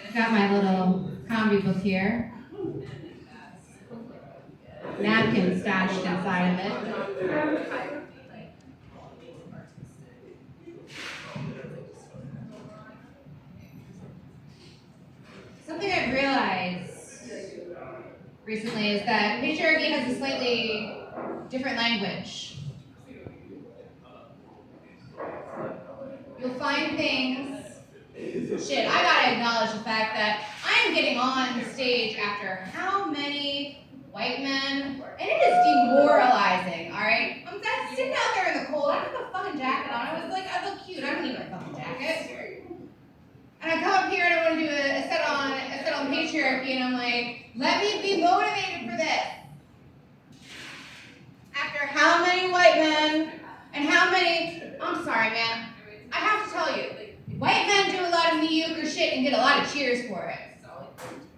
I've got my little comedy book here. Napkin stashed inside of it. Something I've realized recently is that patriarchy has a slightly different language. You'll find things. Shit, I gotta acknowledge the fact that I am getting on stage after how many white men, and it is demoralizing, alright? I'm just sitting out there in the cold, I have a fucking jacket on, I was like, I look cute, I don't need my fucking jacket. And I come up here and I want to do a set on patriarchy, and I'm like, let me be motivated for this. After how many white men, and how many, I'm sorry man, I have to tell you, white men do a lot of mediocre shit and get a lot of cheers for it.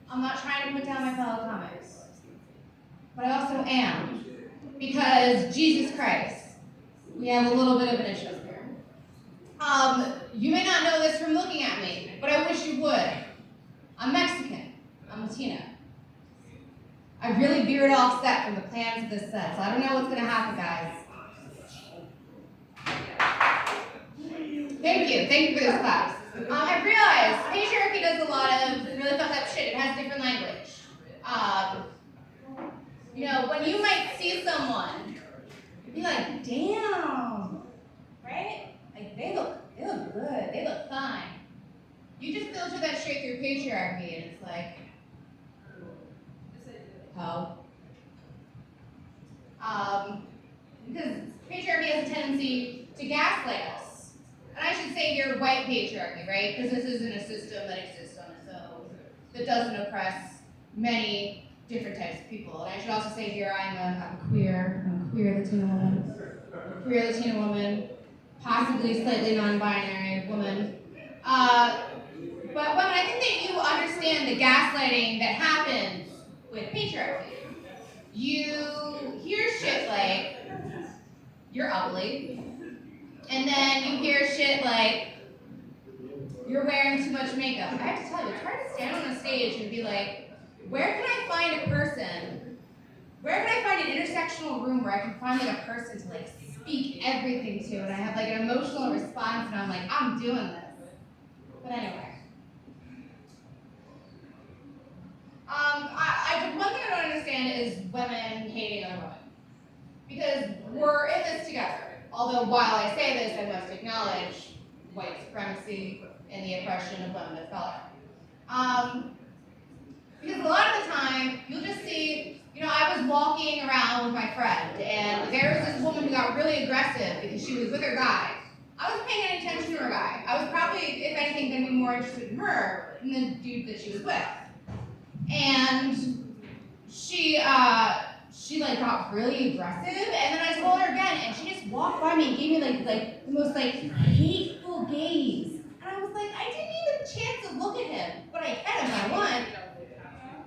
I'm not trying to put down my fellow comics. But I also am. Because Jesus Christ, we have a little bit of an issue here. You may not know this from looking at me, but I wish you would. I'm Mexican. I'm Latina. I really veered off set from the plans of this set, so I don't know what's going to happen, guys. Thank you for this class. I realized patriarchy does a lot of really fucked up shit. It has different language. When you might see someone, you'd be like, damn, right? Like they look good, they look fine. You just filter that straight through patriarchy, and it's like, how? Because patriarchy has a tendency to gaslight us. And I should say here white patriarchy, right? Because this isn't a system that exists on its own, that doesn't oppress many different types of people. And I should also say here I'm a queer Latina woman, possibly slightly non-binary woman. But women, I think that you understand the gaslighting that happens with patriarchy. You hear shit like, you're ugly. And then you hear shit like, you're wearing too much makeup. I have to tell you, it's hard to stand on a stage and be like, where can I find an intersectional room where I can find like a person to like speak everything to, and I have like an emotional response, and I'm like, I'm doing this. But anyway. One thing I don't understand is women hating other women. Because we're in this together. Although while I say this, I must acknowledge white supremacy and the oppression of women of color. Because a lot of the time, you'll just see, I was walking around with my friend, and there was this woman who got really aggressive because she was with her guy. I wasn't paying any attention to her guy. I was probably, if anything, going to be more interested in her than the dude that she was with. And she like got really aggressive, and then I told her again, and she just walked by me and gave me like the most like hateful gaze. And I was like, I didn't even chance to look at him, but I had him, I won.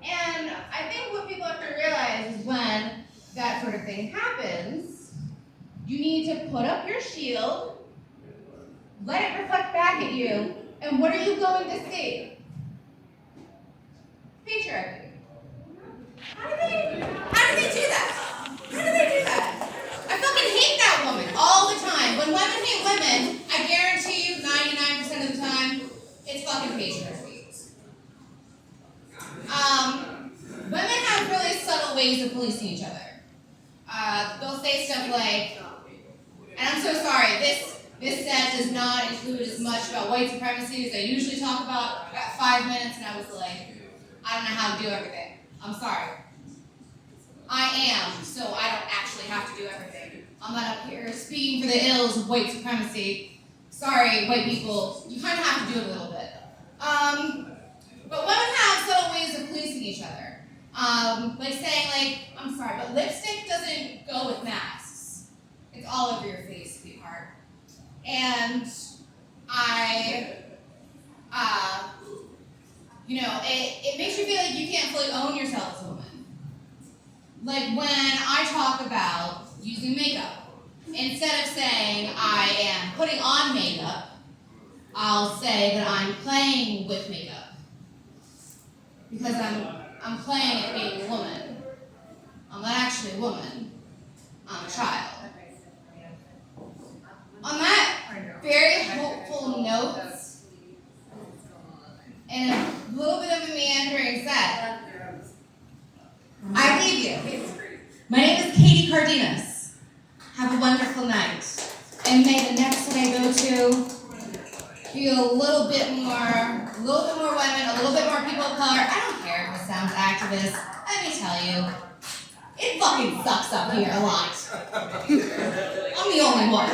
And I think what people have to realize is when that sort of thing happens, you need to put up your shield, let it reflect back at you, and what are you going to see? Patriarchy. How do they do that? I fucking hate that woman all the time. When women hate women, I guarantee you 99% of the time, it's fucking patriarchy. Women have really subtle ways of policing each other. They'll say stuff like, and I'm so sorry, this set does not include as much about white supremacy as I usually talk about. I got 5 minutes and I was like, I don't know how to do everything. I'm sorry. I am, so I don't actually have to do everything. I'm not up here speaking for the ills of white supremacy. Sorry, white people, you kind of have to do it a little bit. But women have subtle ways of policing each other. Like saying like, I'm sorry, but lipstick doesn't go with masks. It's all over your face, sweetheart. And it makes you feel like you can't fully own yourself as a woman. Like when I talk about using makeup, instead of saying I am putting on makeup, I'll say that I'm playing with makeup. because I'm playing at being a woman. I'm not actually a woman. I'm a child. On that very hopeful note, and a little bit of a meandering set, I leave you. My name is Katie Cardenas. Have a wonderful night. And may the next one I go to be a little bit more women, a little bit more people of color. I don't care if it sounds activist. Let me tell you, it fucking sucks up here a lot. I'm the only one.